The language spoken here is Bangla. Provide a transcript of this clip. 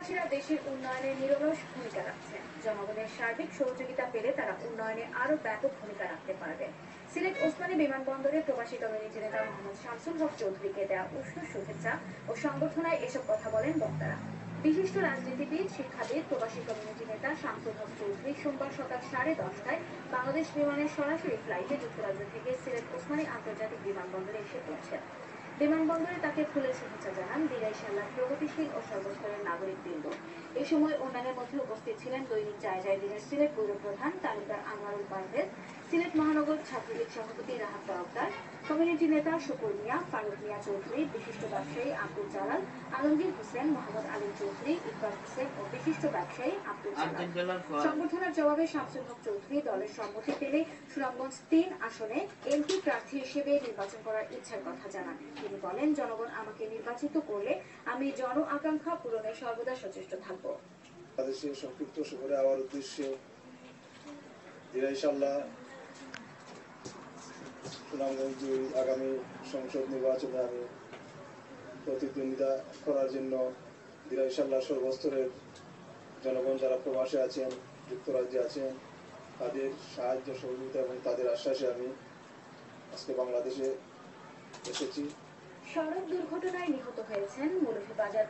দেশের উন্নয়নে নিরলস ভূমিকা রাখছেন। জনগণের সার্বিক সহযোগিতা পেলে তারা উন্নয়নে আরো ব্যাপক ভূমিকা রাখতে পারবে। সিলেট ওসমানী বিমানবন্দরে প্রবাসী কমিউনিটি নেতা মোহাম্মদ শামসুল হক চৌধুরীকে দেওয়া উষ্ণ শুভেচ্ছা ও সংবর্ধনায় এসব কথা বলেন বক্তারা। বিশিষ্ট রাজনীতিবিদ, শিক্ষাবিদ, প্রবাসী কমিউনিটি নেতা শামসুল হক চৌধুরী সোমবার সকাল 10:30টায় বাংলাদেশ বিমানের সরাসরি ফ্লাইটে যুক্তরাজ্য থেকে সিলেট ওসমানী আন্তর্জাতিক বিমানবন্দরে এসে পৌঁছেন। বিমানবন্দরে তাকে ফুলের শুভেচ্ছা জানান দিরাইশাল্লাহ প্রগতিশীল ও সর্বস্তরের নাগরিকবৃন্দ। এ সময় অন্যান্যের মধ্যে উপস্থিত ছিলেন দৈনিক যায় দিনের সিলেট পৌর প্রধান তালুকদার আনোয়ারুল পারভেজ, সিলেট মহানগর ছাত্রলীগ সভাপতি রাহাত তরফদার, কমিউনিটি নেতা শুকুর মিয়া, ফারুক মিয়া চৌধুরী, বিশিষ্ট ব্যবসায়ী আব্দুল জালাল, আলমগীর হোসেন, মোহাম্মদ আলিম চৌধুরী, ইকবাল হোসেন ও বিশিষ্ট ব্যবসায়ী আব্দুল জালাল। সংবর্ধনার জবাবে শামসুল হক চৌধুরী দলের সম্মতি পেলে সুনামগঞ্জ ৩ আসনে এমপি প্রার্থী হিসেবে নির্বাচন করার ইচ্ছার কথা জানান। তিনি বলেন, জনগণ আমাকে নির্বাচিত করলে আমি জন আকাঙ্ক্ষা পূরণে সর্বদা সচেষ্ট থাকব। বাংলাদেশের সংক্ষিপ্ত সফরে আমার উদ্দেশ্যে ইনশাআল্লাহ সুনামগঞ্জ আগামী সংসদ নির্বাচনে আমি প্রতিদ্বন্দ্বিতা করার জন্য ইনশাআল্লাহ সর্বস্তরের জনগণ যারা প্রবাসে আছেন, যুক্তরাজ্যে আছেন, তাদের সাহায্য সহযোগিতা এবং তাদের আশ্বাসে আমি আজকে বাংলাদেশে এসেছি। সড়ক দুর্ঘটনায় নিহত হয়েছেন মৌলভীবাজার